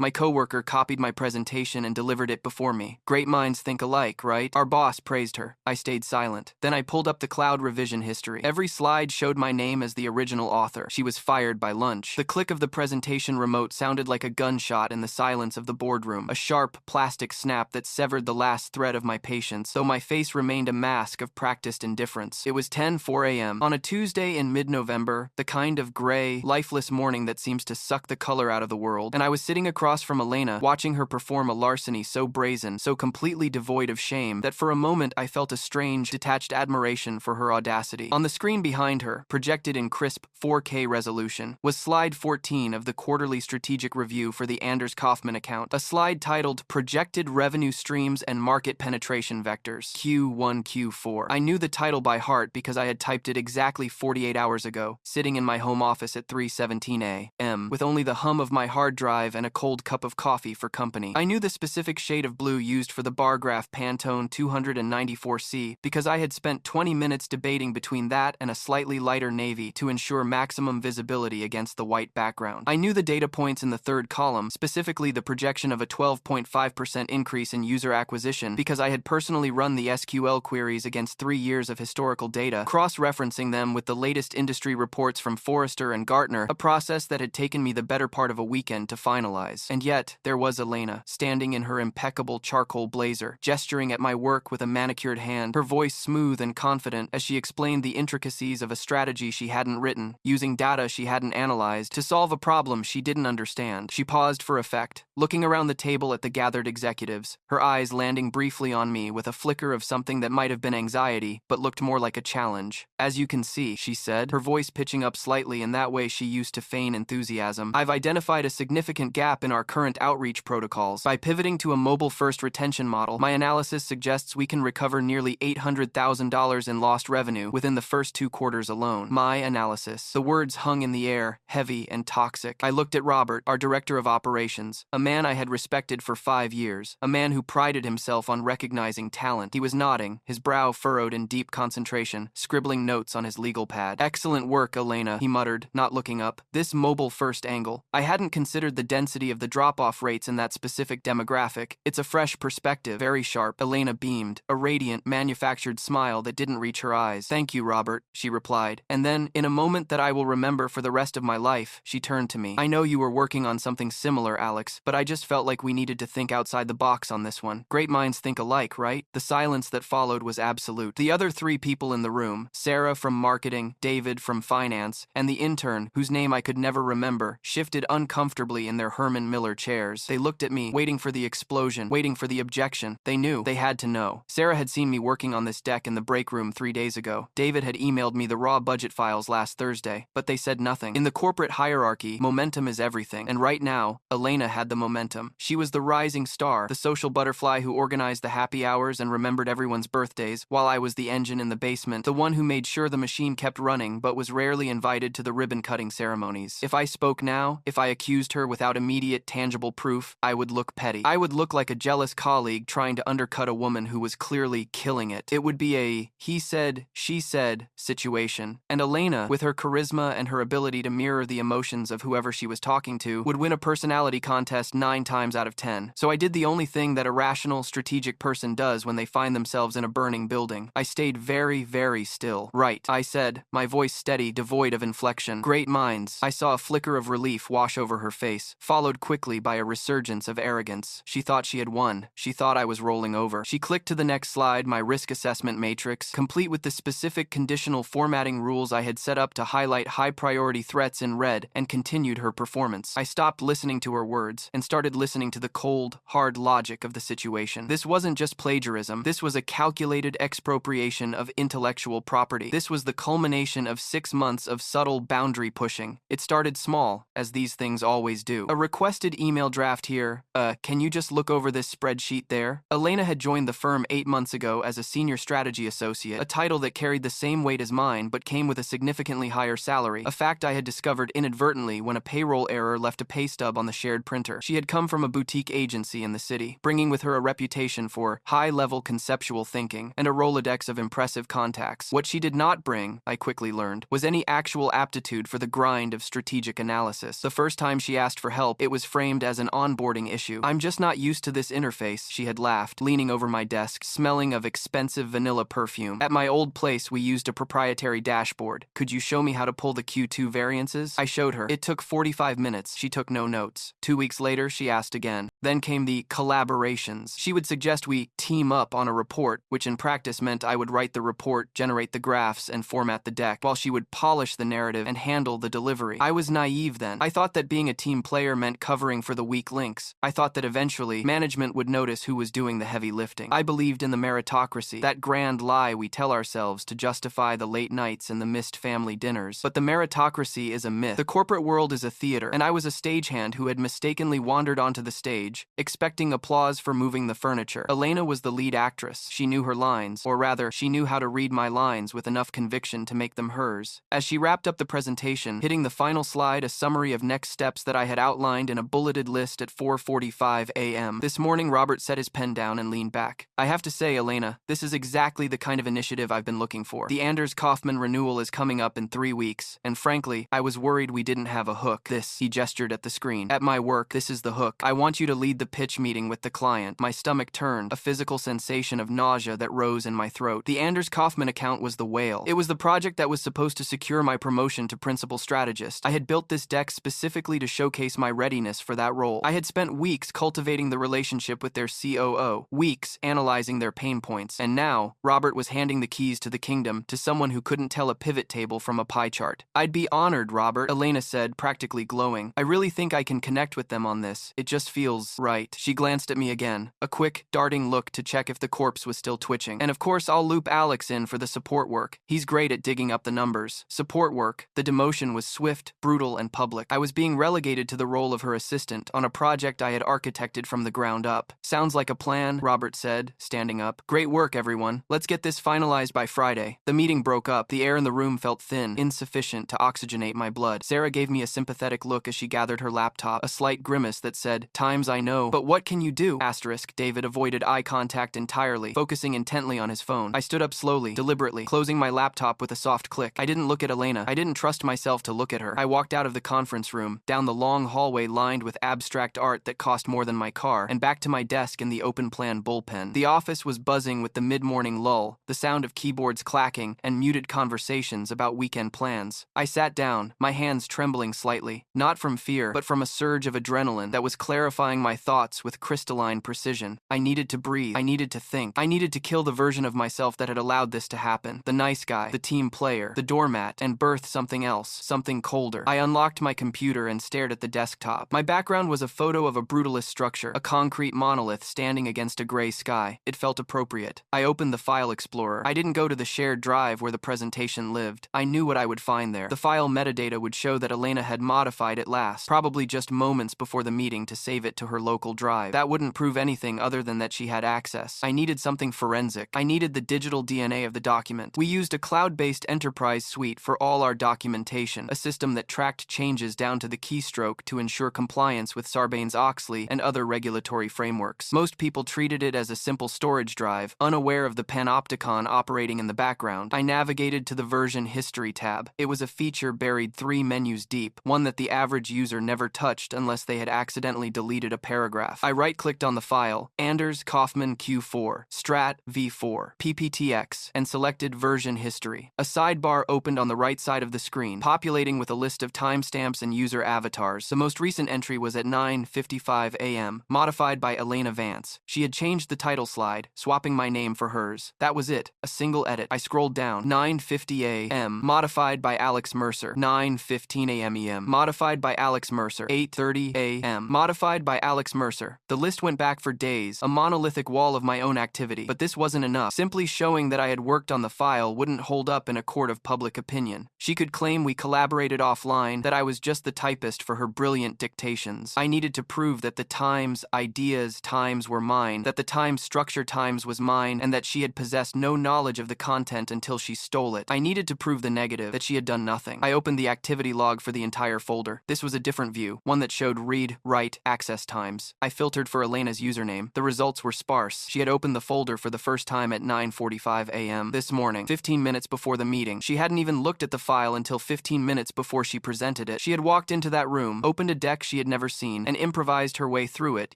My coworker copied my presentation and delivered it before me. Great minds think alike, right? Our boss praised her. I stayed silent. Then I pulled up the cloud revision history. Every slide showed my name as the original author. She was fired by lunch. The click of the presentation remote sounded like a gunshot in the silence of the boardroom, a sharp plastic snap that severed the last thread of my patience, though my face remained a mask of practiced indifference. It was 10:04 a.m. on a Tuesday in mid-November, the kind of gray, lifeless morning that seems to suck the color out of the world, and I was sitting across from Elena, watching her perform a larceny so brazen, so completely devoid of shame, that for a moment I felt a strange, detached admiration for her audacity. On the screen behind her, projected in crisp 4K resolution, was slide 14 of the quarterly strategic review for the Anders Kaufman account, a slide titled Projected Revenue Streams and Market Penetration Vectors, Q1, Q4. I knew the title by heart because I had typed it exactly 48 hours ago, sitting in my home office at 3:17 a.m., with only the hum of my hard drive and a cold cup of coffee for company. I knew the specific shade of blue used for the bar graph Pantone 294C because I had spent 20 minutes debating between that and a slightly lighter navy to ensure maximum visibility against the white background. I knew the data points in the third column, specifically the projection of a 12.5% increase in user acquisition, because I had personally run the SQL queries against 3 years of historical data, cross-referencing them with the latest industry reports from Forrester and Gartner, a process that had taken me the better part of a weekend to finalize. And yet, there was Elena, standing in her impeccable charcoal blazer, gesturing at my work with a manicured hand, her voice smooth and confident as she explained the intricacies of a strategy she hadn't written, using data she hadn't analyzed, to solve a problem she didn't understand. She paused for effect, looking around the table at the gathered executives, her eyes landing briefly on me with a flicker of something that might have been anxiety, but looked more like a challenge. "As you can see," she said, her voice pitching up slightly in that way she used to feign enthusiasm, "I've identified a significant gap in our current outreach protocols. By pivoting to a mobile-first retention model, my analysis suggests we can recover nearly $800,000 in lost revenue within the first 2 quarters alone." My analysis. The words hung in the air, heavy and toxic. I looked at Robert, our director of operations, a man I had respected for 5 years, a man who prided himself on recognizing talent. He was nodding, his brow furrowed in deep concentration, scribbling notes on his legal pad. "Excellent work, Elena," he muttered, not looking up. "This mobile-first angle. I hadn't considered the density of the drop-off rates in that specific demographic. It's a fresh perspective, very sharp." Elena beamed, a radiant, manufactured smile that didn't reach her eyes. "Thank you, Robert," she replied. And then, in a moment that I will remember for the rest of my life, she turned to me. "I know you were working on something similar, Alex, but I just felt like we needed to think outside the box on this one. Great minds think alike, right?" The silence that followed was absolute. The other 3 people in the room, Sarah from marketing, David from finance, and the intern, whose name I could never remember, shifted uncomfortably in their Herman Miller chairs. They looked at me, waiting for the explosion, waiting for the objection. They knew. They had to know. Sarah had seen me working on this deck in the break room 3 days ago. David had emailed me the raw budget files last Thursday, but they said nothing. In the corporate hierarchy, momentum is everything, and right now, Elena had the momentum. She was the rising star, the social butterfly who organized the happy hours and remembered everyone's birthdays, while I was the engine in the basement, the one who made sure the machine kept running but was rarely invited to the ribbon-cutting ceremonies. If I spoke now, if I accused her without immediate, tangible proof, I would look petty. I would look like a jealous colleague trying to undercut a woman who was clearly killing it. It would be a he said, she said situation, and Elena, with her charisma and her ability to mirror the emotions of whoever she was talking to, would win a personality contest 9 times out of 10. So I did the only thing that a rational, strategic person does when they find themselves in a burning building. I stayed very, very still. "Right," I said, my voice steady, devoid of inflection. "Great minds." I saw a flicker of relief wash over her face, followed quickly by a resurgence of arrogance. She thought she had won. She thought I was rolling over. She clicked to the next slide, my risk assessment matrix, complete with the specific conditional formatting rules I had set up to highlight high-priority threats in red, and continued her performance. I stopped listening to her words and started listening to the cold, hard logic of the situation. This wasn't just plagiarism. This was a calculated expropriation of intellectual property. This was the culmination of 6 months of subtle boundary pushing. It started small, as these things always do. A requested email draft here. Can you just look over this spreadsheet there? Elena had joined the firm 8 months ago as a senior strategy associate, a title that carried the same weight as mine but came with a significantly higher salary, a fact I had discovered inadvertently when a payroll error left a pay stub on the shared printer. She had come from a boutique agency in the city, bringing with her a reputation for high-level conceptual thinking and a Rolodex of impressive contacts. What she did not bring, I quickly learned, was any actual aptitude for the grind of strategic analysis. The first time she asked for help, it was framed as an onboarding issue. I'm just not used to this interface, she had laughed, leaning over my desk, smelling of expensive vanilla perfume. At my old place, we used a proprietary dashboard. Could you show me how to pull the Q2 variances? I showed her. It took 45 minutes. She took no notes. 2 weeks later, she asked again. Then came the collaborations. She would suggest we team up on a report, which in practice meant I would write the report, generate the graphs, and format the deck, while she would polish the narrative and handle the delivery. I was naive then. I thought that being a team player meant covering for the weak links. I thought that eventually, management would notice who was doing the heavy lifting. I believed in the meritocracy, that grand lie we tell ourselves to justify the late nights and the missed family dinners. But the meritocracy is a myth. The corporate world is a theater, and I was a stagehand who had mistakenly wandered onto the stage, expecting applause for moving the furniture. Elena was the lead actress. She knew her lines, or rather, she knew how to read my lines with enough conviction to make them hers. As she wrapped up the presentation, hitting the final slide a summary of next steps that I had outlined in a bulleted list at 4:45 a.m. This morning, Robert set his pen down and leaned back. I have to say, Elena, this is exactly the kind of initiative I've been looking for. The Anders Kaufman renewal is coming up in 3 weeks, and frankly, I was worried we didn't have a hook. This, he gestured at the screen. At my work, this is the hook. I want you to lead the pitch meeting with the client. My stomach turned, a physical sensation of nausea that rose in my throat. The Anders Kaufman account was the whale. It was the project that was supposed to secure my promotion to principal strategist. I had built this deck specifically to showcase my readiness for that role. I had spent weeks cultivating the relationship with their COO, weeks analyzing their pain points, and now, Robert was handing the keys to the kingdom to someone who couldn't tell a pivot table from a pie chart. I'd be honored, Robert, Elena said, practically glowing. I really think I can connect with them on this. It just feels right. She glanced at me again, a quick, darting look to check if the corpse was still twitching. And of course, I'll loop Alex in for the support work. He's great at digging up the numbers. Support work. The demotion was swift, brutal, and public. I was being relegated to the role of her assistant on a project I had architected from the ground up. Sounds like a plan, Robert said, standing up. Great work, everyone. Let's get this finalized by Friday. The meeting broke up. The air in the room felt thin, insufficient to oxygenate my blood. Sarah gave me a sympathetic look as she gathered her laptop, a slight grimace that said, "Times I know, but what can you do?" Asterisk. David avoided eye contact entirely, focusing intently on his phone. I stood up slowly, deliberately, closing my laptop with a soft click. I didn't look at Elena. I didn't trust myself to look at her. I walked out of the conference room, down the long hallway lined with abstract art that cost more than my car, and back to my desk in the open plan bullpen. The office was buzzing with the mid-morning lull, the sound of keyboards clacking, and muted conversations about weekend plans. I sat down, my hands trembling slightly, not from fear, but from a surge of adrenaline that was clarifying my thoughts with crystalline precision. I needed to breathe. I needed to think. I needed to kill the version of myself that had allowed this to happen. The nice guy, the team player, the doormat, and birth something else, something colder. I unlocked my computer and stared at the desktop. My background was a photo of a brutalist structure, a concrete monolith standing against a gray sky. It felt appropriate. I opened the file explorer. I didn't go to the shared drive where the presentation lived. I knew what I would find there. The file metadata would show that Elena had modified it last, probably just moments before the meeting, to save it to her local drive. That wouldn't prove anything other than that she had access. I needed something forensic. I needed the digital DNA of the document. We used a cloud-based enterprise suite for all our documentation, a system that tracked changes down to the keystroke to ensure compliance with Sarbanes-Oxley and other regulatory frameworks. Most people treated it as a simple storage drive, unaware of the panopticon operating in the background. I navigated to the version history tab. It was a feature buried 3 menus deep, one that the average user never touched unless they had accidentally deleted a paragraph. I right-clicked on the file, Anders Kaufman Q4, Strat V4, PPTX, and selected version history. A sidebar opened on the right side of the screen, populating with a list of timestamps and user avatars. The most recent entry was at 9:55 a.m., modified by Elena Vance. She had changed the title slide, swapping my name for hers. That was it, a single edit. I scrolled down. 9:50 a.m., modified by Alex Mercer. 9:15 a.m. EM, modified by Alex Mercer. 8:30 a.m., modified by Alex Mercer. The list went back for days, a monolithic wall of my own activity. But this wasn't enough. Simply showing that I had worked on the file wouldn't hold up in a court of public opinion. She could claim we collaborated offline, that I was just the typist for her brilliant dictations. I needed to prove that the Times, ideas, Times were mine, that the Times structure Times was mine, and that she had possessed no knowledge of the content until she stole it. I needed to prove the negative, that she had done nothing. I opened the activity log for the entire folder. This was a different view, one that showed read, write, access times. I filtered for Elena's username. The results were sparse. She had opened the folder for the first time at 9:45 a.m. this morning, 15 minutes before the meeting. She hadn't even looked at the file until 15 minutes before she presented it. She had walked into that room, opened a deck she she had never seen and improvised her way through it,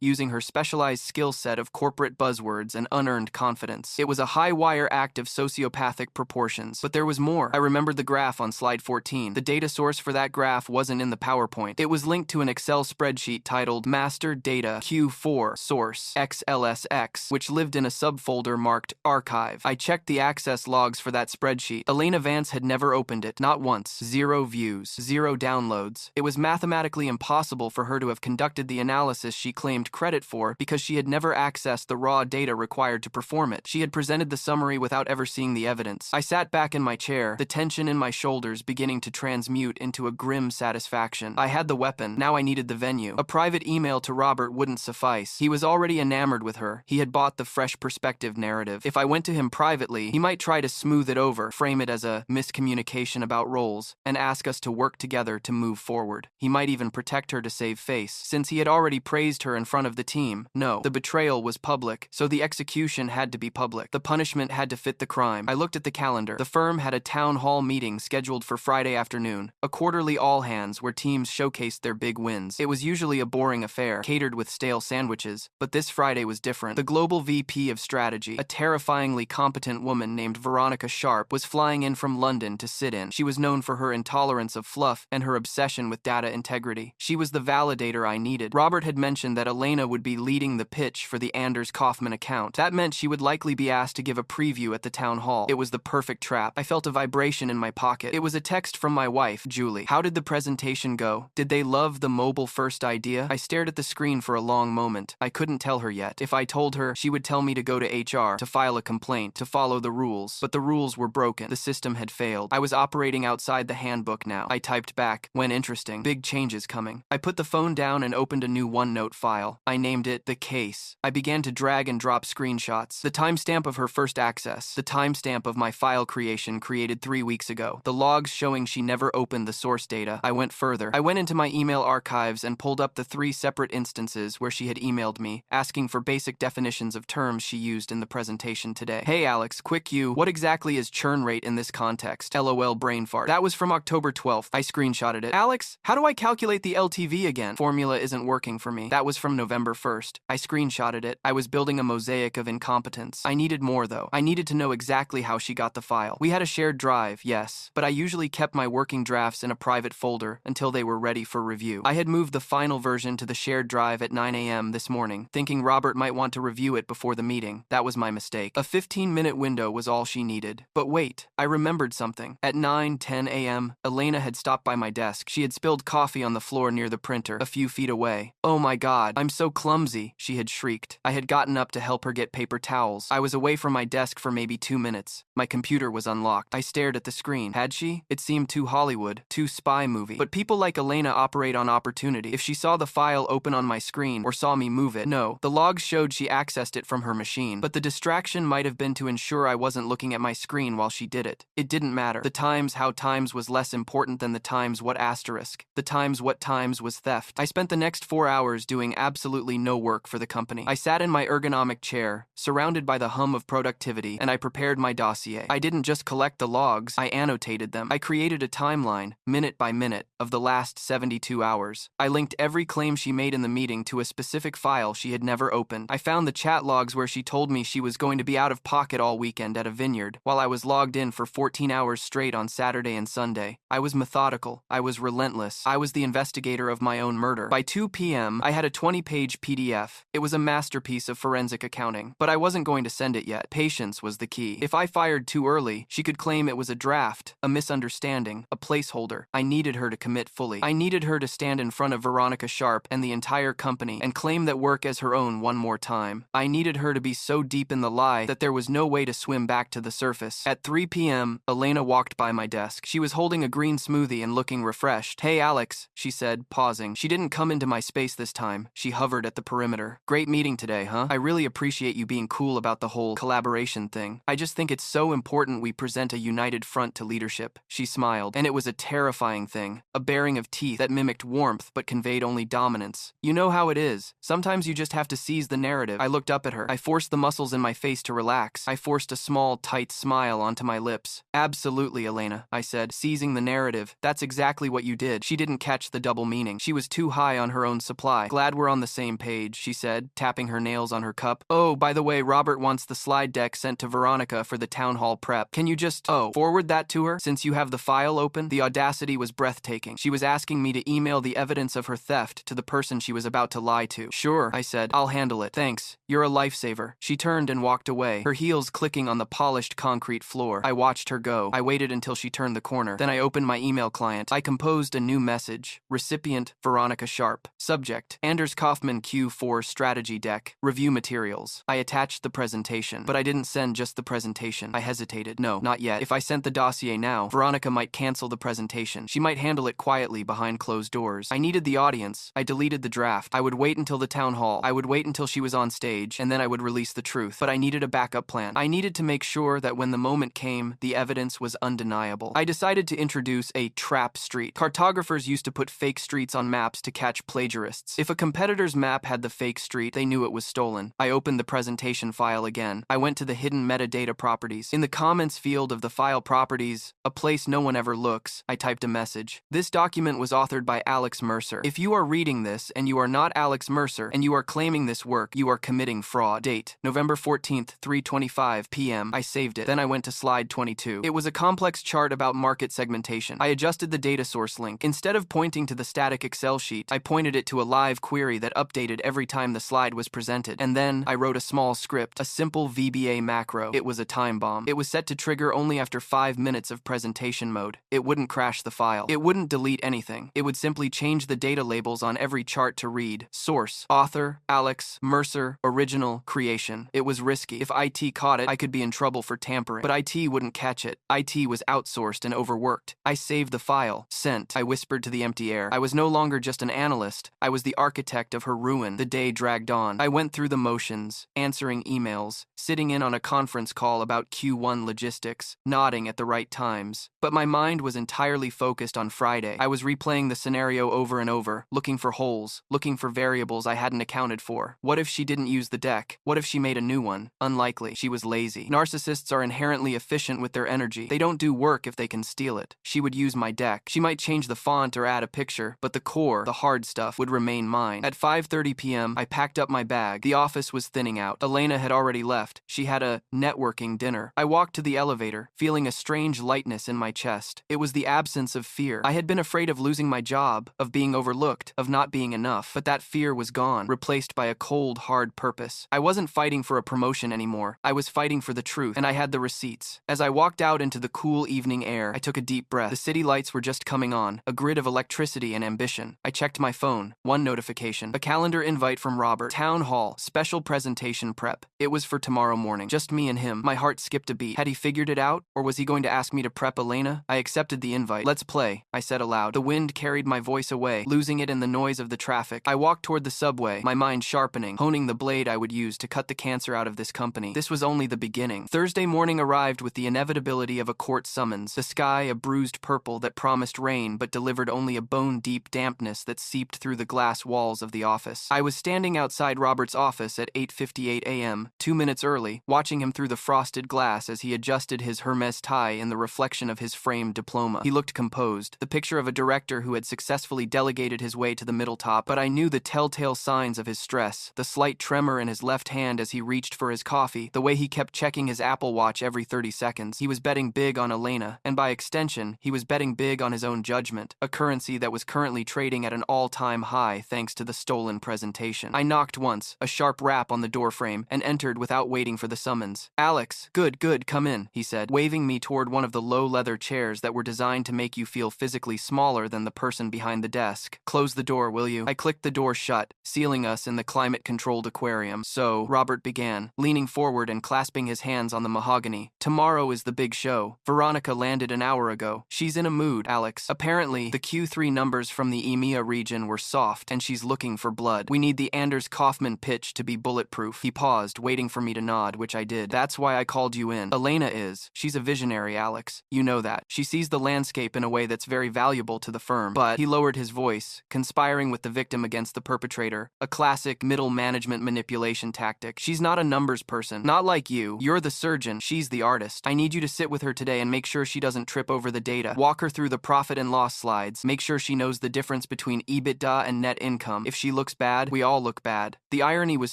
using her specialized skill set of corporate buzzwords and unearned confidence. It was a high-wire act of sociopathic proportions. But there was more. I remembered the graph on slide 14. The data source for that graph wasn't in the PowerPoint. It was linked to an Excel spreadsheet titled Master Data Q4 Source XLSX, which lived in a subfolder marked Archive. I checked the access logs for that spreadsheet. Elena Vance had never opened it, not once. 0 views, 0 downloads. It was mathematically impossible for her to have conducted the analysis she claimed credit for because she had never accessed the raw data required to perform it. She had presented the summary without ever seeing the evidence. I sat back in my chair, the tension in my shoulders beginning to transmute into a grim satisfaction. I had the weapon. Now I needed the venue. A private email to Robert wouldn't suffice. He was already enamored with her. He had bought the fresh perspective narrative. If I went to him privately, he might try to smooth it over, frame it as a miscommunication about roles, and ask us to work together to move forward. He might even protect her to save face, since he had already praised her in front of the team. No, the betrayal was public, so the execution had to be public. The punishment had to fit the crime. I looked at the calendar. The firm had a town hall meeting scheduled for Friday afternoon, a quarterly all-hands where teams showcased their big wins. It was usually a boring affair, catered with stale sandwiches, but this Friday was different. The global VP of strategy, a terrifyingly competent woman named Veronica Sharp, was flying in from London to sit in. She was known for her intolerance of fluff and her obsession with data integrity. She was the validator I needed. Robert had mentioned that Elena would be leading the pitch for the Anders Kaufman account. That meant she would likely be asked to give a preview at the town hall. It was the perfect trap. I felt a vibration in my pocket. It was a text from my wife, Julie. How did the presentation go? Did they love the mobile-first idea? I stared at the screen for a long moment. I couldn't tell her yet. If I told her, she would tell me to go to HR, to file a complaint, to follow the rules. But the rules were broken. The system had failed. I was operating outside the handbook now. I typed back, "When interesting. Big changes coming." I put the phone down and opened a new OneNote file. I named it The Case. I began to drag and drop screenshots. The timestamp of her first access. The timestamp of my file creation created 3 weeks ago. The logs showing she never opened the source data. I went further. I went into my email archives and pulled up the 3 separate instances where she had emailed me, asking for basic definitions of terms she used in the presentation today. "Hey Alex, quick you, what exactly is churn rate in this context? LOL brain fart." That was from October 12th. I screenshotted it. "Alex, how do I calculate the LTV again? Formula isn't working for me." That was from November 1st. I screenshotted it. I was building a mosaic of incompetence. I needed more though. I needed to know exactly how she got the file. We had a shared drive, yes, but I usually kept my working drafts in a private folder until they were ready for review. I had moved the final version to the shared drive at 9 a.m. this morning, thinking Robert might want to review it before the meeting. That was my mistake. A 15-minute window was all she needed. But wait, I remembered something. At 9:10 a.m., Elena had stopped by my desk. She had spilled coffee on the floor near the printer, a few feet away. "Oh my God, I'm so clumsy," she had shrieked. I had gotten up to help her get paper towels. I was away from my desk for maybe 2 minutes. My computer was unlocked. I stared at the screen. Had she? It seemed too Hollywood, too spy movie. But people like Elena operate on opportunity. If she saw the file open on my screen or saw me move it, no. The logs showed she accessed it from her machine. But the distraction might have been to ensure I wasn't looking at my screen while she did it. It didn't matter. The times how times was less important than the times what asterisk. The times what times was theft. I spent the next 4 hours doing absolutely no work for the company. I sat in my ergonomic chair, surrounded by the hum of productivity, and I prepared my dossier. I didn't just collect the logs, I annotated them. I created a timeline, minute by minute, of the last 72 hours. I linked every claim she made in the meeting to a specific file she had never opened. I found the chat logs where she told me she was going to be out of pocket all weekend at a vineyard, while I was logged in for 14 hours straight on Saturday and Sunday. I was methodical. I was relentless. I was the investigator of my own murder. By 2 p.m., I had a 20-page PDF. It was a masterpiece of forensic accounting, but I wasn't going to send it yet. Patience was the key. If I fired too early, she could claim it was a draft, a misunderstanding, a placeholder. I needed her to commit fully. I needed her to stand in front of Veronica Sharp and the entire company and claim that work as her own one more time. I needed her to be so deep in the lie that there was no way to swim back to the surface. At 3 p.m., Elena walked by my desk. She was holding a green smoothie and looking refreshed. "Hey Alex," she said, pausing. She didn't come into my space this time. She hovered at the perimeter. "Great meeting today, huh? I really appreciate you being cool about the whole collaboration thing. I just think it's so important we present a united front to leadership." She smiled, and it was a terrifying thing, a baring of teeth that mimicked warmth but conveyed only dominance. "You know how it is. Sometimes you just have to seize the narrative." I looked up at her. I forced the muscles in my face to relax. I forced a small, tight smile onto my lips. "Absolutely, Elena," I said, "seizing the narrative. That's exactly what you did." She didn't catch the double meaning. She She was too high on her own supply. Glad we're on the same page, she said, tapping her nails on her cup. Oh, by the way, Robert wants the slide deck sent to Veronica for the town hall prep. Can you just, forward that to her, since you have the file open? The audacity was breathtaking. She was asking me to email the evidence of her theft to the person she was about to lie to. Sure, I said. I'll handle it. Thanks. You're a lifesaver. She turned and walked away, her heels clicking on the polished concrete floor. I watched her go. I waited until she turned the corner. Then I opened my email client. I composed a new message. Recipient, Veronica Sharp. Subject, Anders Kaufman Q4 Strategy Deck. Review materials. I attached the presentation, but I didn't send just the presentation. I hesitated. No, not yet. If I sent the dossier now, Veronica might cancel the presentation. She might handle it quietly behind closed doors. I needed the audience. I deleted the draft. I would wait until the town hall. I would wait until she was on stage, and then I would release the truth. But I needed a backup plan. I needed to make sure that when the moment came, the evidence was undeniable. I decided to introduce a trap street. Cartographers used to put fake streets on maps to catch plagiarists. If a competitor's map had the fake street, they knew it was stolen. I opened the presentation file again. I went to the hidden metadata properties. In the comments field of the file properties, a place no one ever looks, I typed a message. This document was authored by Alex Mercer. If you are reading this and you are not Alex Mercer and you are claiming this work, you are committing fraud. Date, November 14th, 3:25 p.m. I saved it. Then I went to slide 22. It was a complex chart about market segmentation. I adjusted the data source link. Instead of pointing to the static Excel sheet, I pointed it to a live query that updated every time the slide was presented. And then I wrote a small script, a simple VBA macro. It was a time bomb. It was set to trigger only after 5 minutes of presentation mode. It wouldn't crash the file. It wouldn't delete anything. It would simply change the data labels on every chart to read source, author, Alex, Mercer, original, creation. It was risky. If IT caught it, I could be in trouble for tampering. But IT wouldn't catch it. IT was outsourced and overworked. I saved the file. Sent. I whispered to the empty air. I was no longer just an analyst. I was the architect of her ruin. The day dragged on. I went through the motions, answering emails, sitting in on a conference call about Q1 logistics, nodding at the right times. But my mind was entirely focused on Friday. I was replaying the scenario over and over, looking for holes, looking for variables I hadn't accounted for. What if she didn't use the deck? What if she made a new one? Unlikely. She was lazy. Narcissists are inherently efficient with their energy. They don't do work if they can steal it. She would use my deck. She might change the font or add a picture, but the core, the hard stuff, would remain mine. At 5:30 p.m., I packed up my bag. The office was thinning out. Elena had already left. She had a networking dinner. I walked to the elevator, feeling a strange lightness in my chest. It was the absence of fear. I had been afraid of losing my job, of being overlooked, of not being enough, but that fear was gone, replaced by a cold, hard purpose. I wasn't fighting for a promotion anymore. I was fighting for the truth, and I had the receipts. As I walked out into the cool evening air, I took a deep breath. The city lights were just coming on, a grid of electricity and ambition. I checked my phone. One notification. A calendar invite from Robert. Town hall. Special presentation prep. It was for tomorrow morning. Just me and him. My heart skipped a beat. Had he figured it out? Or was he going to ask me to prep Elena? I accepted the invite. Let's play, I said aloud. The wind carried my voice away, losing it in the noise of the traffic. I walked toward the subway, my mind sharpening, honing the blade I would use to cut the cancer out of this company. This was only the beginning. Thursday morning arrived with the inevitability of a court summons. The sky a bruised purple that promised rain but delivered only a bone-deep dampness that seeped through the glass walls of the office. I was standing outside Robert's office at 8:58 a.m., 2 minutes early, watching him through the frosted glass as he adjusted his Hermes tie in the reflection of his framed diploma. He looked composed, the picture of a director who had successfully delegated his way to the middle top, but I knew the telltale signs of his stress, the slight tremor in his left hand as he reached for his coffee, the way he kept checking his Apple Watch every 30 seconds. He was betting big on Elena, and by extension, he was betting big on his own judgment, a currency that was currently trading at an all-time high thanks to the stolen presentation. I knocked once, a sharp rap on the doorframe, and entered without waiting for the summons. Alex, good, come in, he said, waving me toward one of the low leather chairs that were designed to make you feel physically smaller than the person behind the desk. Close the door, will you? I clicked the door shut, sealing us in the climate-controlled aquarium. So, Robert began, leaning forward and clasping his hands on the mahogany. Tomorrow is the big show. Veronica landed an hour ago. She's in a mood, Alex. Apparently, the Q3 numbers from the EMEA region were soft, and she's looking for blood. We need the Anders Kaufman pitch to be bulletproof. He paused, waiting for me to nod, which I did. That's why I called you in. Elena is. She's a visionary, Alex. You know that. She sees the landscape in a way that's very valuable to the firm. But he lowered his voice, conspiring with the victim against the perpetrator. A classic middle management manipulation tactic. She's not a numbers person. Not like you. You're the surgeon. She's the artist. I need you to sit with her today and make sure she doesn't trip over the data. Walk her through the profit and loss slides. Make sure she knows the difference difference between EBITDA and net income. If she looks bad, we all look bad. The irony was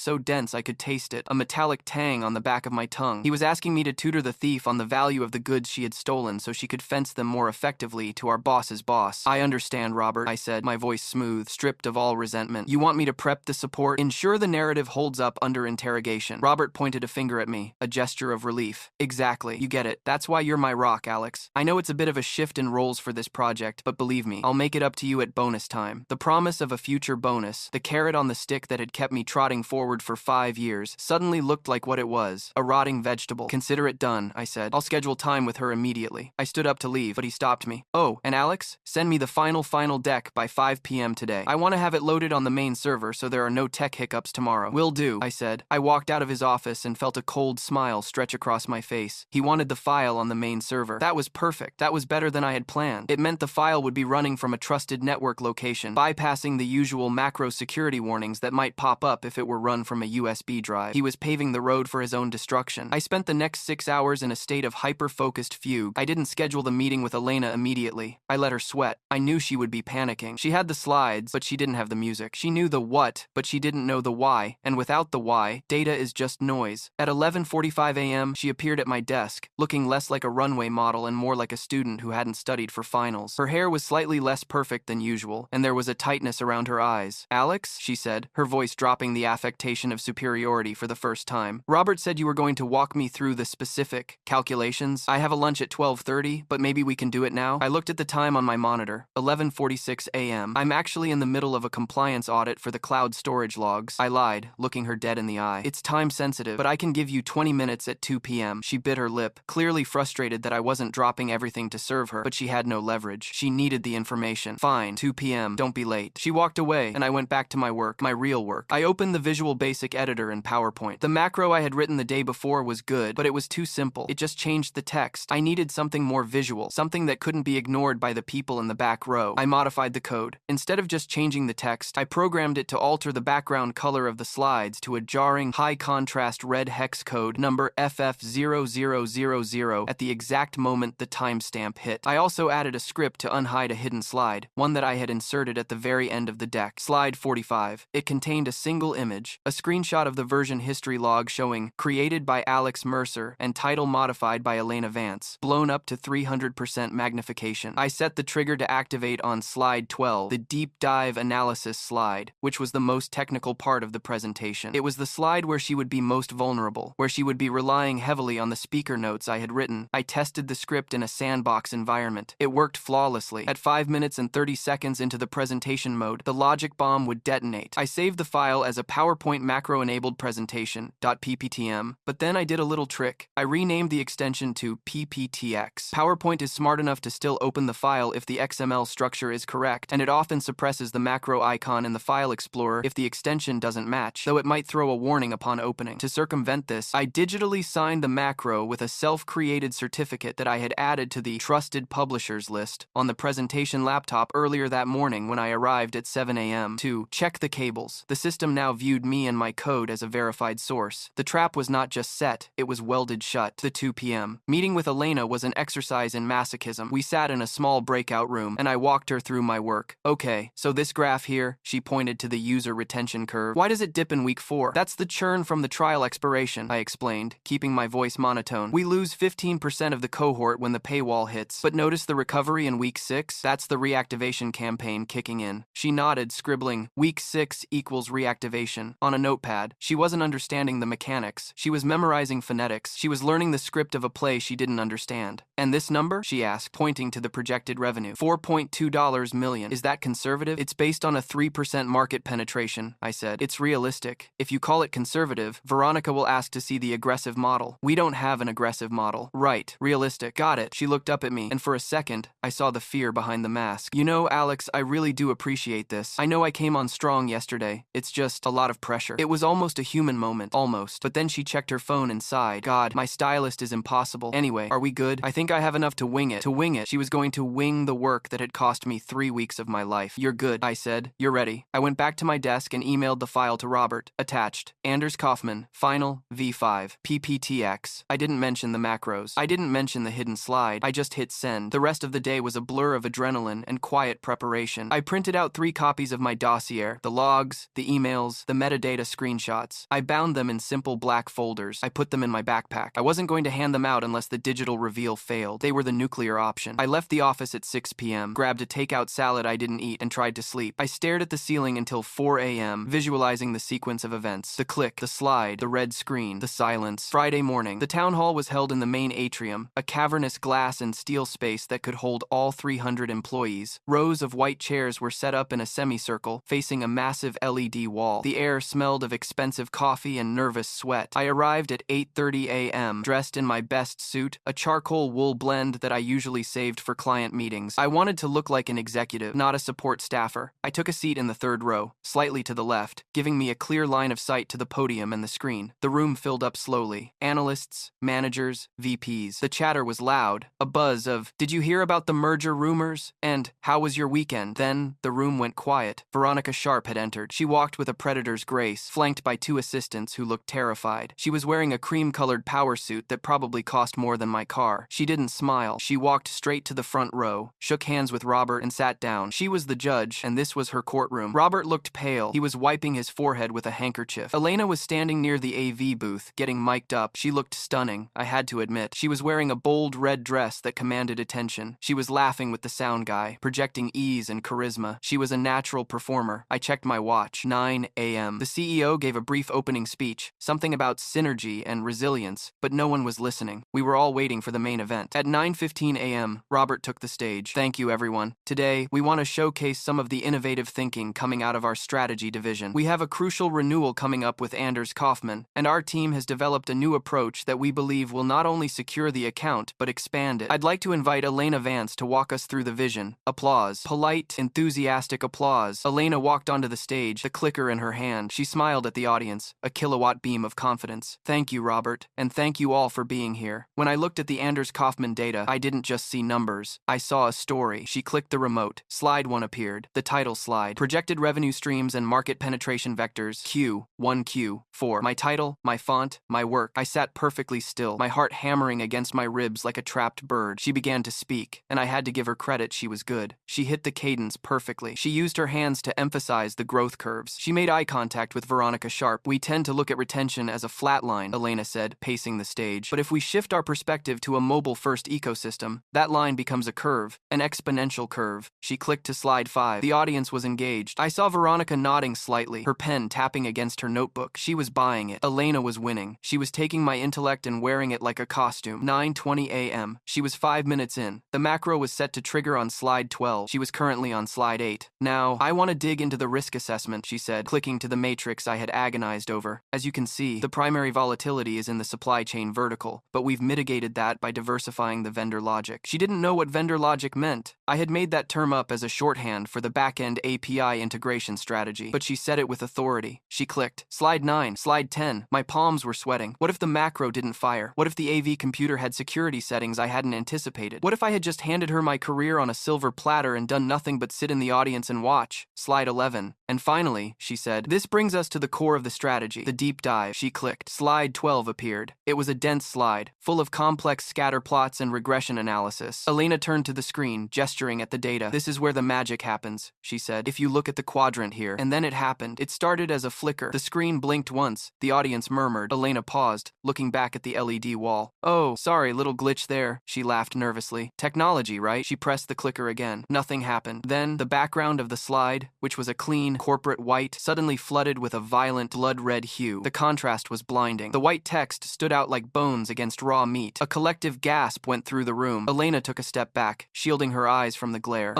so dense I could taste it, a metallic tang on the back of my tongue. He was asking me to tutor the thief on the value of the goods she had stolen so she could fence them more effectively to our boss's boss. I understand, Robert, I said, my voice smooth, stripped of all resentment. You want me to prep the support? Ensure the narrative holds up under interrogation. Robert pointed a finger at me, a gesture of relief. Exactly. You get it. That's why you're my rock, Alex. I know it's a bit of a shift in roles for this project, but believe me, I'll make it up to you at bonus time. The promise of a future bonus, the carrot on the stick that had kept me trotting forward for 5 years, suddenly looked like what it was, a rotting vegetable. Consider it done, I said. I'll schedule time with her immediately. I stood up to leave, but he stopped me. Oh, and Alex, send me the final deck by 5 p.m. today. I want to have it loaded on the main server so there are no tech hiccups tomorrow. Will do, I said. I walked out of his office and felt a cold smile stretch across my face. He wanted the file on the main server. That was perfect. That was better than I had planned. It meant the file would be running from a trusted network location, bypassing the usual macro security warnings that might pop up if it were run from a USB drive. He was paving the road for his own destruction. I spent the next 6 hours in a state of hyper-focused fugue. I didn't schedule the meeting with Elena immediately. I let her sweat. I knew she would be panicking. She had the slides, but she didn't have the music. She knew the what, but she didn't know the why, and without the why, data is just noise. At 11:45 a.m., she appeared at my desk, looking less like a runway model and more like a student who hadn't studied for finals. Her hair was slightly less perfect than usual, and there was a tightness around her eyes. Alex, she said, her voice dropping the affectation of superiority for the first time. Robert said you were going to walk me through the specific calculations. I have a lunch at 12:30, but maybe we can do it now. I looked at the time on my monitor, 11:46 a.m. I'm actually in the middle of a compliance audit for the cloud storage logs. I lied, looking her dead in the eye. It's time sensitive, but I can give you 20 minutes at 2 p.m. She bit her lip, clearly frustrated that I wasn't dropping everything to serve her, but she had no leverage. She needed the information. Fine, 2 p.m. Don't be late. She walked away, and I went back to my work, my real work. I opened the Visual Basic editor in PowerPoint. The macro I had written the day before was good, but it was too simple. It just changed the text. I needed something more visual, something that couldn't be ignored by the people in the back row. I modified the code. Instead of just changing the text, I programmed it to alter the background color of the slides to a jarring, high-contrast red hex code number FF0000 at the exact moment the timestamp hit. I also added a script to unhide a hidden slide, one that I had inserted at the very end of the deck. Slide 45. It contained a single image, a screenshot of the version history log showing created by Alex Mercer and title modified by Elena Vance, blown up to 300% magnification. I set the trigger to activate on slide 12, the deep dive analysis slide, which was the most technical part of the presentation. It was the slide where she would be most vulnerable, where she would be relying heavily on the speaker notes I had written. I tested the script in a sandbox environment. It worked flawlessly. At 5 minutes and 30 seconds into the presentation mode, the logic bomb would detonate. I saved the file as a PowerPoint macro-enabled presentation, .pptm, but then I did a little trick. I renamed the extension to pptx. PowerPoint is smart enough to still open the file if the XML structure is correct, and it often suppresses the macro icon in the file explorer if the extension doesn't match, though it might throw a warning upon opening. To circumvent this, I digitally signed the macro with a self-created certificate that I had added to the trusted publishers list on the presentation laptop earlier that morning when I arrived at 7 a.m. to check the cables. The system now viewed me and my code as a verified source. The trap was not just set, it was welded shut. The 2 p.m. meeting with Elena was an exercise in masochism. We sat in a small breakout room, and I walked her through my work. Okay, so this graph here, she pointed to the user retention curve. Why does it dip in week 4? That's the churn from the trial expiration, I explained, keeping my voice monotone. We lose 15% of the cohort when the paywall hits, but notice the recovery in week 6? That's the reactivation campaign kicking in. She nodded, scribbling, week 6 equals reactivation, on a notepad. She wasn't understanding the mechanics. She was memorizing phonetics. She was learning the script of a play she didn't understand. And this number? She asked, pointing to the projected revenue. $4.2 million. Is that conservative? It's based on a 3% market penetration, I said. It's realistic. If you call it conservative, Veronica will ask to see the aggressive model. We don't have an aggressive model. Right. Realistic. Got it. She looked up at me, and for a second, I saw the fear behind the mask. You know, Alex, I really do appreciate this. I know I came on strong yesterday. It's just a lot of pressure. It was almost a human moment. Almost. But then she checked her phone and sighed. God, my stylist is impossible. Anyway, are we good? I think I have enough to wing it. To wing it. She was going to wing the work that had cost me 3 weeks of my life. You're good, I said. You're ready. I went back to my desk and emailed the file to Robert. Attached. Anders Kaufman. Final. V5. PPTX. I didn't mention the macros. I didn't mention the hidden slide. I just hit send. The rest of the day was a blur of adrenaline and quiet preparation. preparation. I printed out 3 copies of my dossier, the logs, the emails, the metadata screenshots. I bound them in simple black folders. I put them in my backpack. I wasn't going to hand them out unless the digital reveal failed. They were the nuclear option. I left the office at 6 p.m., grabbed a takeout salad I didn't eat, and tried to sleep. I stared at the ceiling until 4 a.m., visualizing the sequence of events. The click, the slide, the red screen, the silence. Friday morning. The town hall was held in the main atrium, a cavernous glass and steel space that could hold all 300 employees. Rows of white chairs were set up in a semicircle, facing a massive LED wall. The air smelled of expensive coffee and nervous sweat. I arrived at 8:30 a.m., dressed in my best suit, a charcoal wool blend that I usually saved for client meetings. I wanted to look like an executive, not a support staffer. I took a seat in the 3rd row, slightly to the left, giving me a clear line of sight to the podium and the screen. The room filled up slowly. Analysts, managers, VPs. The chatter was loud, a buzz of, "Did you hear about the merger rumors?" and "How was your weekend?" Then, the room went quiet. Veronica Sharp had entered. She walked with a predator's grace, flanked by 2 assistants who looked terrified. She was wearing a cream-colored power suit that probably cost more than my car. She didn't smile. She walked straight to the front row, shook hands with Robert, and sat down. She was the judge, and this was her courtroom. Robert looked pale. He was wiping his forehead with a handkerchief. Elena was standing near the AV booth, getting mic'd up. She looked stunning, I had to admit. She was wearing a bold red dress that commanded attention. She was laughing with the sound guy, projecting ease and charisma. She was a natural performer. I checked my watch. 9 a.m. The CEO gave a brief opening speech, something about synergy and resilience, but no one was listening. We were all waiting for the main event. At 9:15 a.m., Robert took the stage. "Thank you, everyone. Today, we want to showcase some of the innovative thinking coming out of our strategy division. We have a crucial renewal coming up with Anders Kaufman, and our team has developed a new approach that we believe will not only secure the account, but expand it. I'd like to invite Elena Vance to walk us through the vision." Applause. Polite, enthusiastic applause. Elena walked onto the stage, the clicker in her hand. She smiled at the audience, a kilowatt beam of confidence. "Thank you, Robert, and thank you all for being here. When I looked at the Anders Kaufman data, I didn't just see numbers. I saw a story." She clicked the remote. Slide 1 appeared. The title slide. Projected revenue streams and market penetration vectors. Q1, Q4. My title, my font, my work. I sat perfectly still, my heart hammering against my ribs like a trapped bird. She began to speak, and I had to give her credit. She was good. She hit the cadence perfectly. She used her hands to emphasize the growth curves. She made eye contact with Veronica Sharp. "We tend to look at retention as a flat line," Elena said, pacing the stage. "But if we shift our perspective to a mobile-first ecosystem, that line becomes a curve, an exponential curve." She clicked to slide 5. The audience was engaged. I saw Veronica nodding slightly, her pen tapping against her notebook. She was buying it. Elena was winning. She was taking my intellect and wearing it like a costume. 9:20 a.m. She was 5 minutes in. The macro was set to trigger on slide 12. She was currently on slide 8. "Now, I want to dig into the risk assessment," she said, clicking to the matrix I had agonized over. "As you can see, the primary volatility is in the supply chain vertical, but we've mitigated that by diversifying the vendor logic." She didn't know what vendor logic meant. I had made that term up as a shorthand for the back-end API integration strategy, but she said it with authority. She clicked. Slide 9, slide 10. My palms were sweating. What if the macro didn't fire? What if the AV computer had security settings I hadn't anticipated? What if I had just handed her my career on a silver platter and done nothing but sit in the audience and watch? Slide 11. "And finally," she said, "this brings us to the core of the strategy, the deep dive." She clicked. Slide 12 appeared. It was a dense slide, full of complex scatter plots and regression analysis. Elena turned to the screen, gesturing at the data. "This is where the magic happens," she said. "If you look at the quadrant here." And then it happened. It started as a flicker. The screen blinked once. The audience murmured. Elena paused, looking back at the LED wall. "Oh, sorry, little glitch there," she laughed nervously. "Technology, right?" She pressed the clicker again. Nothing happened. Then, the background of the slide, which was a clean, corporate white, suddenly flooded with a violent, blood-red hue. The contrast was blinding. The white text stood out like bones against raw meat. A collective gasp went through the room. Elena took a step back, shielding her eyes from the glare.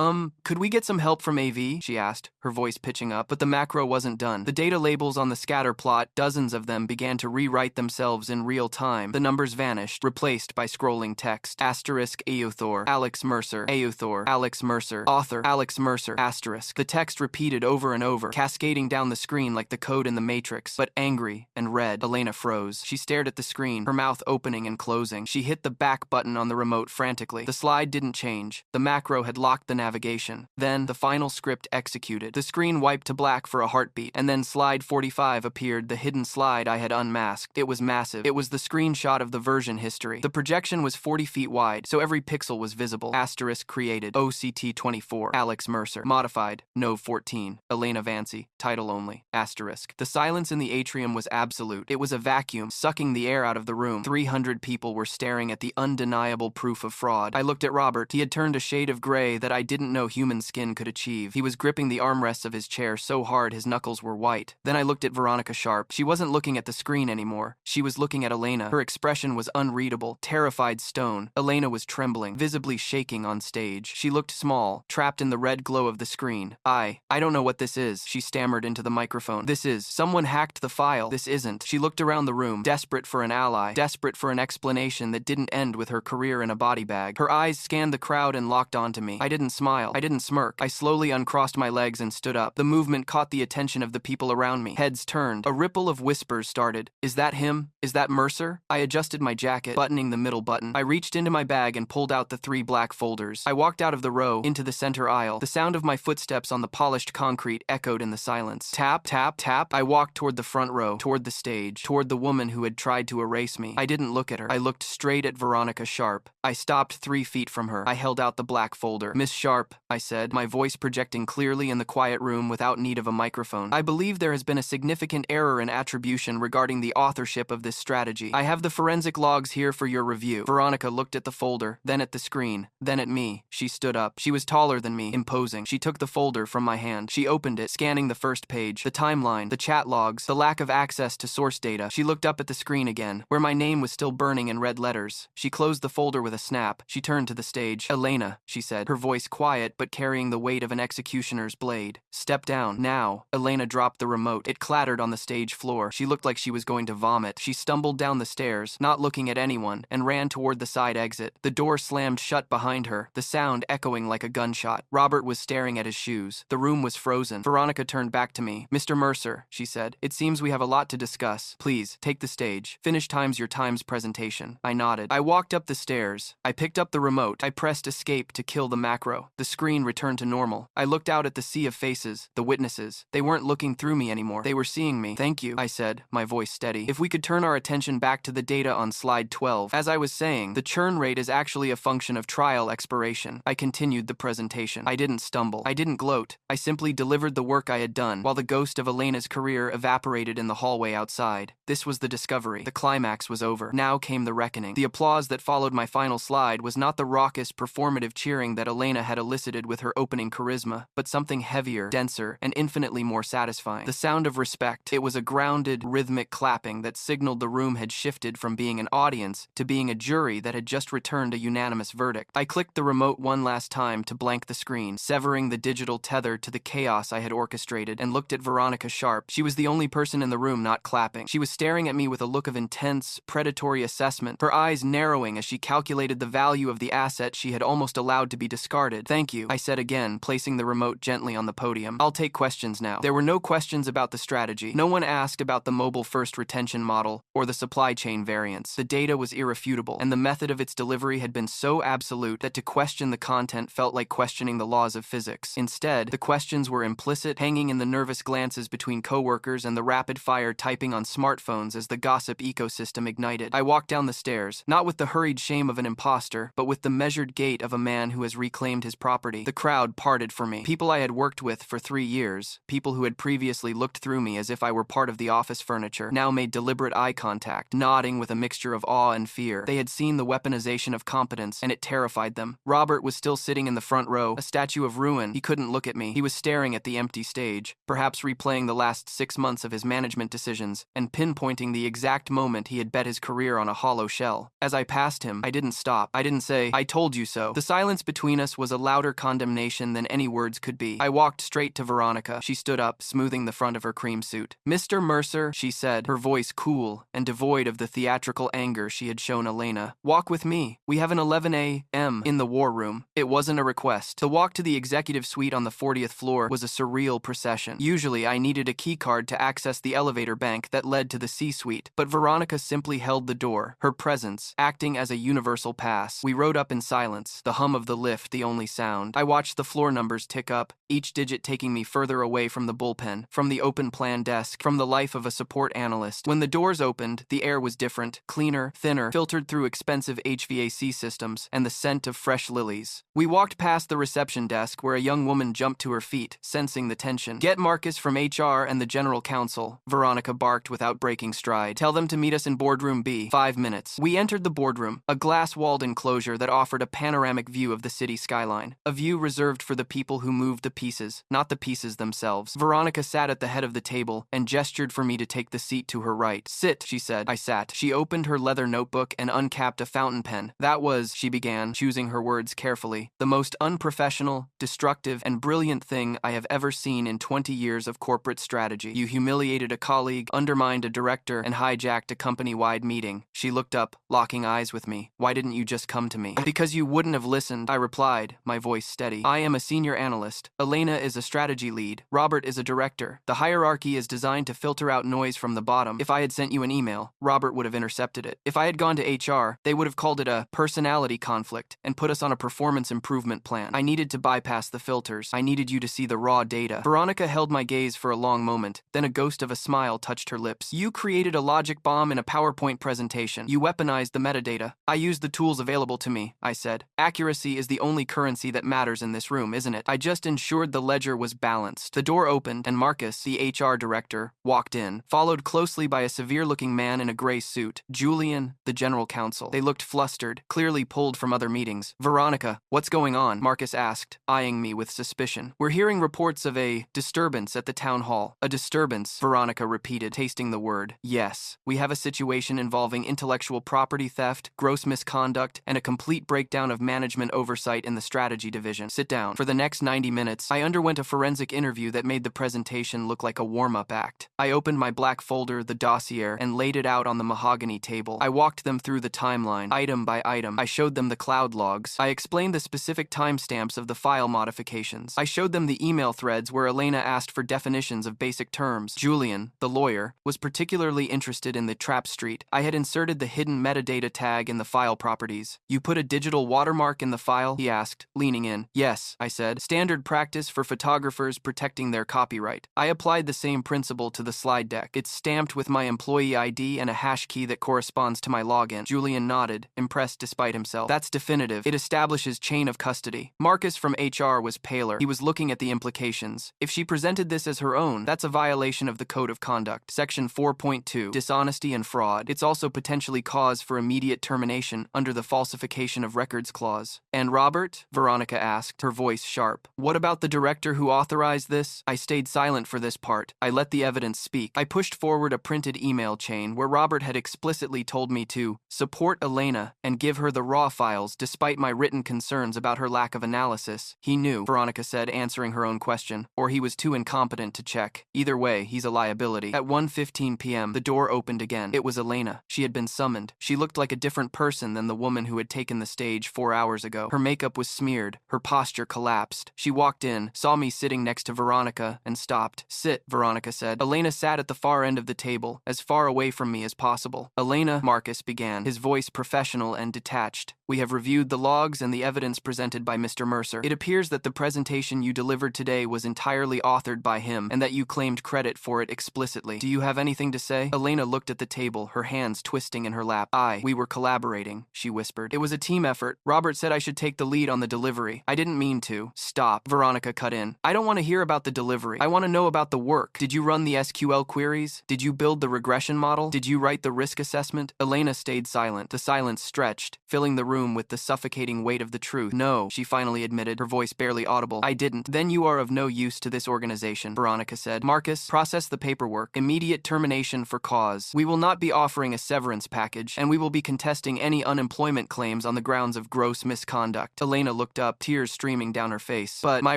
Could we get some help from AV?" she asked, her voice pitching up. But the macro wasn't done. The data labels on the scatter plot, dozens of them, began to rewrite themselves in real time. The numbers vanished, replaced by scrolling text. Asterisk Author, Alex Mercer. Author, Alex Mercer. Author, Alex Mercer. Asterisk. The text repeated over and over, cascading down the screen like the code in the Matrix, but angry and red. Elena froze. She stared at the screen, her mouth opening and closing. She hit the back button on the remote frantically. The slide didn't change. The macro had locked the navigation. Then, the final script executed. The screen wiped to black for a heartbeat, and then slide 45 appeared, the hidden slide I had unmasked. It was massive. It was the screenshot of the version history. The projection was 40 feet wide, so every pixel was visible. Asterisk created. OCT 24. 4. Alex Mercer. Modified. No 14. Elena Vancy. Title only. Asterisk. The silence in the atrium was absolute. It was a vacuum, sucking the air out of the room. 300 people were staring at the undeniable proof of fraud. I looked at Robert. He had turned a shade of gray that I didn't know human skin could achieve. He was gripping the armrests of his chair so hard his knuckles were white. Then I looked at Veronica Sharp. She wasn't looking at the screen anymore. She was looking at Elena. Her expression was unreadable, terrified stone. Elena was trembling, visibly shaking on stage. She looked small, trapped in the red glow of the screen. I don't know what this is, she stammered into the microphone. This is. Someone hacked the file. This isn't. She looked around the room, desperate for an ally, desperate for an explanation that didn't end with her career in a body bag. Her eyes scanned the crowd and locked onto me. I didn't smile. I didn't smirk. I slowly uncrossed my legs and stood up. The movement caught the attention of the people around me. Heads turned. A ripple of whispers started. Is that him? Is that Mercer? I adjusted my jacket, buttoning the middle button. I reached into my bag and pulled out the 3 black folders. I walked out of the row, into the center aisle. The sound of my footsteps on the polished concrete echoed in the silence. Tap, tap, tap. I walked toward the front row, toward the stage, toward the woman who had tried to erase me. I didn't look at her. I looked straight at Veronica Sharp. I stopped 3 feet from her. I held out the black folder. Miss Sharp, I said, my voice projecting clearly in the quiet room without need of a microphone. I believe there has been a significant error in attribution regarding the authorship of this strategy. I have the forensic logs here for your review. Veronica looked at the folder, then at the screen, then at me. She stood up. She was taller than me, imposing. She took the folder from my hand. She opened it, scanning the first page, the timeline, the chat logs, the lack of access to source data. She looked up at the screen again, where my name was still burning in red letters. She closed the folder with a snap. She turned to the stage. Elena, she said, her voice quiet but carrying the weight of an executioner's blade. Step down, now. Elena dropped the remote. It clattered on the stage floor. She looked like she was going to vomit. She stumbled down the stairs, not looking at anyone, and ran toward the side exit. The door slammed shut behind her, the sound echoing like a gunshot. Robert was staring at his shoes. The room was frozen. Veronica turned back to me. Mr. Mercer, she said, it seems we have a lot to discuss. Please, take the stage. Finish your Times presentation. I nodded. I walked up the stairs. I picked up the remote. I pressed escape to kill the macro. The screen returned to normal. I looked out at the sea of faces, the witnesses. They weren't looking through me anymore. They were seeing me. Thank you, I said, my voice steady. If we could turn our attention back to the data on slide 12. As I was saying, the churn rate is actually a function of trial expiration. I continued the presentation. I didn't stumble. I didn't gloat. I simply delivered the work I had done, while the ghost of Elena's career evaporated in the hallway outside. This was the discovery. The climax was over. Now came the reckoning. The applause that followed my final slide was not the raucous, performative cheering that Elena had elicited with her opening charisma, but something heavier, denser, and infinitely more satisfying. The sound of respect. It was a grounded, rhythmic clapping that signaled the room had shifted from being an audience to being a jury that had just returned a unanimous verdict. I clicked the remote one last time to blank the screen, severing the digital tether to the chaos I had orchestrated, and looked at Veronica Sharp. She was the only person in the room not clapping. She was staring at me with a look of intense, predatory assessment, her eyes narrowing as she calculated the value of the asset she had almost allowed to be discarded. Thank you, I said again, placing the remote gently on the podium. I'll take questions now. There were no questions about the strategy. No one asked about the mobile first retention model or the supply chain variants. The data was irrefutable, and the method of its delivery had been so absolute that to question the content felt like questioning the laws of physics. Instead, the questions were implicit, hanging in the nervous glances between coworkers and the rapid-fire typing on smartphones as the gossip ecosystem ignited. I walked down the stairs, not with the hurried shame of an imposter, but with the measured gait of a man who has reclaimed his property. The crowd parted for me. People I had worked with for 3 years, people who had previously looked through me as if I were part of the office furniture, now made deliberate eye contact, nodding with a mixture of awe and fear. They had seen the weaponization of competence, and it terrified them. Robert was still sitting in the front row, a statue of ruin. He couldn't look at me. He was staring at the empty stage, perhaps replaying the last 6 months of his management decisions, and pinpointing the exact moment he had bet his career on a hollow shell. As I passed him, I didn't stop. I didn't say, "I told you so." The silence between us was a louder condemnation than any words could be. I walked straight to Veronica. She stood up, smoothing the front of her cream suit. "Mr. Mercer," she said, her voice cool and devoid of the theatrical anger she had shown Elena. "Walk with me. We have an 11 a.m. in the war room." It wasn't a request. The walk to the executive suite on the 40th floor was a surreal procession. Usually, I needed a key card to access the elevator bank that led to the C-suite, but Veronica simply held the door, her presence acting as a universal pass. We rode up in silence, the hum of the lift the only sound. I watched the floor numbers tick up, each digit taking me further away from the bullpen, from the open plan desk, from the life of a support analyst. When the doors opened, the air was different, cleaner, thinner, filtered through expensive HVAC systems, and the scent of fresh lilies. We walked past the reception desk where a young woman jumped to her feet, sensing the tension. "Get Marcus from HR and the general counsel," Veronica barked without breaking stride. "Tell them to meet us in boardroom B. 5 minutes." We entered the boardroom, a glass-walled enclosure that offered a panoramic view of the city skyline. A view reserved for the people who moved the pieces, not the pieces themselves. Veronica sat at the head of the table and gestured for me to take the seat to her right. "Sit," she said. I sat. She opened her leather notebook and uncapped a fountain pen. "That was," she began, choosing her words carefully, "the most unprofessional, destructive, and brilliant thing I have ever seen in 20 years of corporate strategy. You humiliated a colleague, undermined a director, and hijacked a company-wide meeting." She looked up, locking eyes with me. "Why didn't you just come to me?" "Because you wouldn't have listened," I replied, my voice steady. "I am a senior analyst. Elena is a strategy lead. Robert is a director. The hierarchy is designed to filter out noise from the bottom. If I had sent you an email, Robert would have intercepted it. If I had gone to HR, they would have called it a personality conflict and put us on a performance improvement plan. I needed to bypass the filters. I needed you to see the raw data." Veronica held my gaze for a long moment, then a ghost of a smile touched her lips. "You created a logic bomb in a PowerPoint presentation. You weaponized the metadata." "I used the tools available to me," I said. "Accuracy is the only currency that matters in this room, isn't it? I just ensured the ledger was balanced." The door opened, and Marcus, the HR director, walked in, followed closely by a severe-looking man in a gray suit, Julian, the general counsel. They looked flustered, clearly pulled from other meetings. "Veronica, what's going on?" Marcus asked, eyeing me with suspicion. "We're hearing reports of a disturbance at the town hall." "A disturbance?" Veronica repeated, tasting the word. "Yes. We have a situation involving intellectual property theft, gross misconduct, and a complete breakdown of management oversight in the strategy division." "Sit down." For the next 90 minutes, I underwent a forensic interview that made the presentation look like a warm-up act. I opened my black folder, the dossier, and laid it out on the mahogany table. I walked them through the timeline, item by item. I showed them the cloud logs. I explained the specific timestamps of the file modifications. I showed them the email threads where Elena asked for definitions of basic terms. Julian, the lawyer, was particularly interested in the trap street. I had inserted the hidden metadata tag in the file properties. "You put a digital watermark in the file?" he asked, leaning in. "Yes," I said. "Standard practice for photographers protecting their copyright." I applied the same principle to the slide deck. "It's stamped with my employee ID and a hash key that corresponds to my login." Julian nodded, impressed despite himself. "That's definitive. It establishes chain of custody." Marcus from HR was paler. He was looking at the implications. "If she presented this as her own, that's a violation of the Code of Conduct. Section 4.2, dishonesty and fraud. It's also potentially cause for immediate termination under the Falsification of Records Clause." "And Robert?" Veronica asked, her voice sharp. "What about the director who authorized this?" I stayed silent for this part. I let the evidence speak. I pushed forward a printed email chain where Robert had explicitly told me to support Elena and give her the raw files despite my written concerns about her lack of analysis. "He knew," Veronica said, answering her own question, "or he was too incompetent to check. Either way, he's a liability." At 1:15 p.m., the door opened again. It was Elena. She had been summoned. She looked like a different person than the woman who had taken the stage 4 hours ago. Her makeup was smeared. Her posture collapsed. She walked in, saw me sitting next to Veronica, and stopped. "Sit," Veronica said. Elena sat at the far end of the table, as far away from me as possible. "Elena," Marcus began, his voice professional and detached, "we have reviewed the logs and the evidence presented by Mr. Mercer. It appears that the presentation you delivered today was entirely authored by him and that you claimed credit for it explicitly. Do you have anything to say?" Elena looked at the table, her hands twisting in her lap. We were collaborating," she whispered. "It was a team effort. Robert said I should take the lead on the delivery. I didn't mean to." "Stop," Veronica cut in. "I don't want to hear about the delivery. I want to know about the work. Did you run the SQL queries? Did you build the regression model? Did you write the risk assessment?" Elena stayed silent. The silence stretched, filling the room with the suffocating weight of the truth. "No," she finally admitted, her voice barely audible. "I didn't." "Then you are of no use to this organization," Veronica said. "Marcus, process the paperwork. Immediate termination for cause. We will not be offering a severance package, and we will be contesting any unemployment claims on the grounds of gross misconduct." Elena looked up, tears streaming down her face. "But my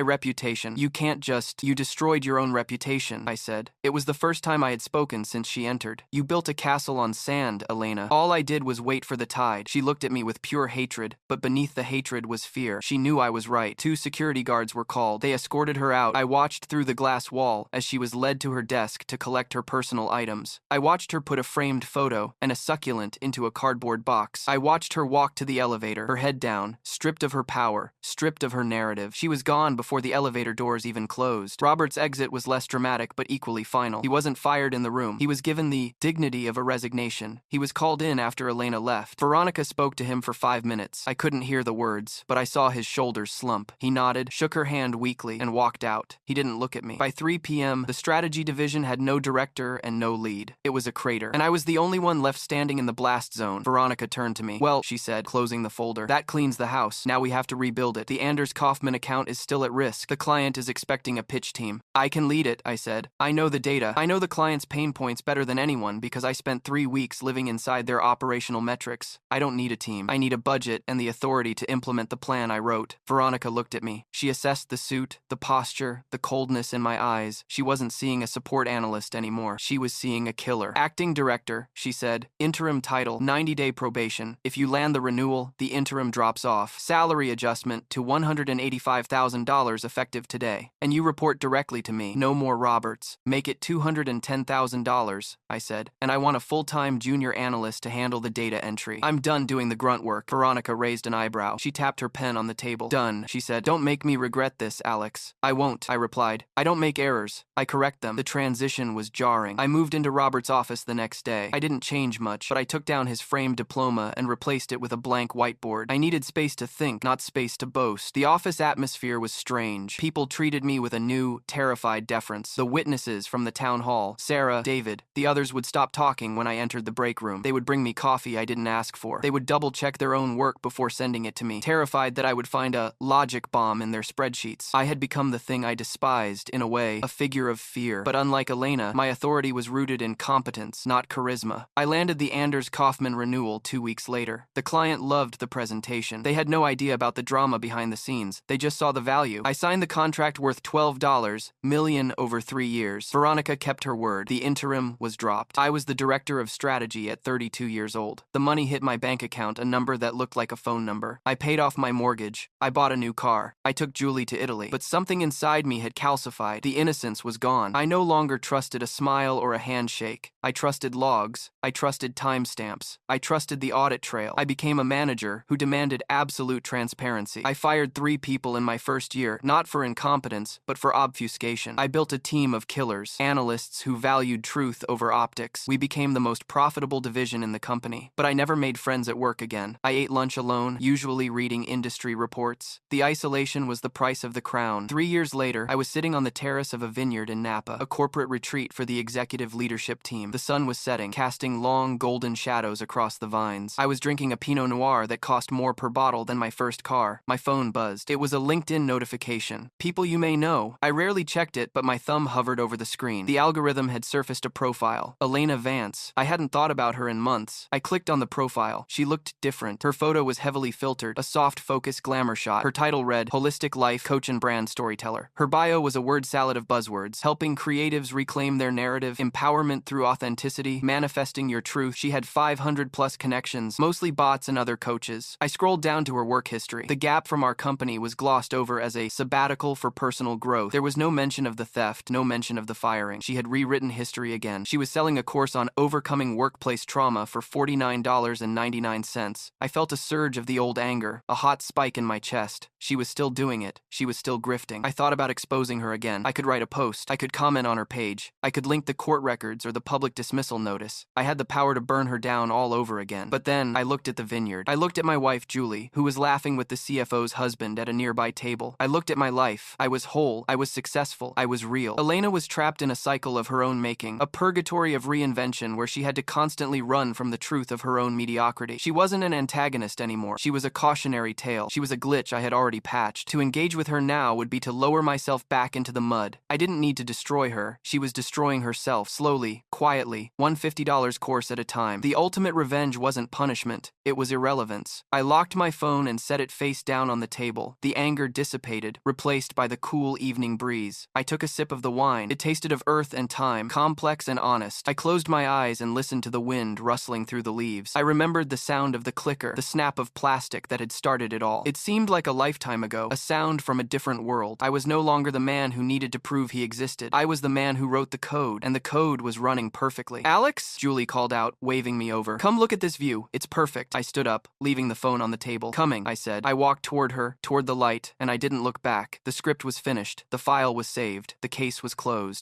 reputation. You can't just... You destroyed your own reputation," I said. It was the first time I had spoken since she entered. "You built a castle on sand, Elena. All I did was wait for the tide." She looked at me with pure hatred, but beneath the hatred was fear. She knew I was right. 2 security guards were called. They escorted her out. I watched through the glass wall as she was led to her desk to collect her personal items. I watched her put a framed photo and a succulent into a cardboard box. I watched her walk to the elevator, her head down, stripped of her power, stripped of her narrative. She was gone before the elevator doors even closed. Robert's exit was less dramatic but equally final. He wasn't fired in the room. He was given the dignity of a resignation. He was called in after Elena left. Veronica spoke to him for 5 5 minutes. I couldn't hear the words, but I saw his shoulders slump. He nodded, shook her hand weakly, and walked out. He didn't look at me. By 3 p.m., the strategy division had no director and no lead. It was a crater, and I was the only one left standing in the blast zone. Veronica turned to me. Well, she said, closing the folder. That cleans the house. Now we have to rebuild it. The Anders Kaufman account is still at risk. The client is expecting a pitch team. I can lead it, I said. I know the data. I know the client's pain points better than anyone because I spent 3 weeks living inside their operational metrics. I don't need a team. I need a budget and the authority to implement the plan I wrote. Veronica looked at me. She assessed the suit, the posture, the coldness in my eyes. She wasn't seeing a support analyst anymore. She was seeing a killer. Acting director, she said. Interim title, 90-day probation. If you land the renewal, the interim drops off. Salary adjustment to $185,000 effective today. And you report directly to me. No more Roberts. Make it $210,000, I said. And I want a full-time junior analyst to handle the data entry. I'm done doing the grunt work. Veronica raised an eyebrow. She tapped her pen on the table. Done, she said. Don't make me regret this, Alex. I won't, I replied. I don't make errors. I correct them. The transition was jarring. I moved into Robert's office the next day. I didn't change much, but I took down his framed diploma and replaced it with a blank whiteboard. I needed space to think, not space to boast. The office atmosphere was strange. People treated me with a new, terrified deference. The witnesses from the town hall, Sarah, David, the others would stop talking when I entered the break room. They would bring me coffee I didn't ask for. They would double-check their own work before sending it to me, terrified that I would find a logic bomb in their spreadsheets. I had become the thing I despised, in a way, a figure of fear. But unlike Elena, my authority was rooted in competence, not charisma. I landed the Anders Kaufman renewal 2 weeks later. The client loved the presentation. They had no idea about the drama behind the scenes. They just saw the value. I signed the contract worth $12 million over 3 years. Veronica kept her word. The interim was dropped. I was the director of strategy at 32 years old. The money hit my bank account, a number that looked like a phone number. I paid off my mortgage. I bought a new car. I took Julie to Italy. But something inside me had calcified. The innocence was gone. I no longer trusted a smile or a handshake. I trusted logs. I trusted timestamps. I trusted the audit trail. I became a manager who demanded absolute transparency. I fired 3 people in my first year, not for incompetence, but for obfuscation. I built a team of killers, analysts who valued truth over optics. We became the most profitable division in the company. But I never made friends at work again. I ate lunch alone, usually reading industry reports. The isolation was the price of the crown. 3 years later, I was sitting on the terrace of a vineyard in Napa, a corporate retreat for the executive leadership team. The sun was setting, casting long golden shadows across the vines. I was drinking a Pinot Noir that cost more per bottle than my first car. My phone buzzed. It was a LinkedIn notification. People you may know. I rarely checked it, but my thumb hovered over the screen. The algorithm had surfaced a profile. Elena Vance. I hadn't thought about her in months. I clicked on the profile. She looked different. Her photo was heavily filtered, a soft focus glamour shot. Her title read, Holistic Life Coach and Brand Storyteller. Her bio was a word salad of buzzwords, helping creatives reclaim their narrative, empowerment through authenticity, manifesting your truth. She had 500 plus connections, mostly bots and other coaches. I scrolled down to her work history. The gap from our company was glossed over as a sabbatical for personal growth. There was no mention of the theft, no mention of the firing. She had rewritten history again. She was selling a course on overcoming workplace trauma for $49.99. I felt a surge of the old anger, a hot spike in my chest. She was still doing it. She was still grifting. I thought about exposing her again. I could write a post. I could comment on her page. I could link the court records or the public dismissal notice. I had the power to burn her down all over again. But then I looked at the vineyard. I looked at my wife, Julie, who was laughing with the CFO's husband at a nearby table. I looked at my life. I was whole. I was successful. I was real. Elena was trapped in a cycle of her own making, a purgatory of reinvention where she had to constantly run from the truth of her own mediocrity. She wasn't an antagonist anymore. She was a cautionary tale. She was a glitch I had already patched. To engage with her now would be to lower myself back into the mud. I didn't need to destroy her. She was destroying herself, slowly, quietly, one $50 course at a time. The ultimate revenge wasn't punishment. It was irrelevance. I locked my phone and set it face down on the table. The anger dissipated, replaced by the cool evening breeze. I took a sip of the wine. It tasted of earth and time, complex and honest. I closed my eyes and listened to the wind rustling through the leaves. I remembered the sound of the clicker, the snap of plastic that had started it all. It seemed like a lifetime ago, a sound from a different world. I was no longer the man who needed to prove he existed. I was the man who wrote the code, and the code was running perfectly. Alex? Julie called out, waving me over. Come look at this view. It's perfect. I stood up, leaving the phone on the table. Coming, I said. I walked toward her, toward the light, and I didn't look back. The script was finished. The file was saved. The case was closed.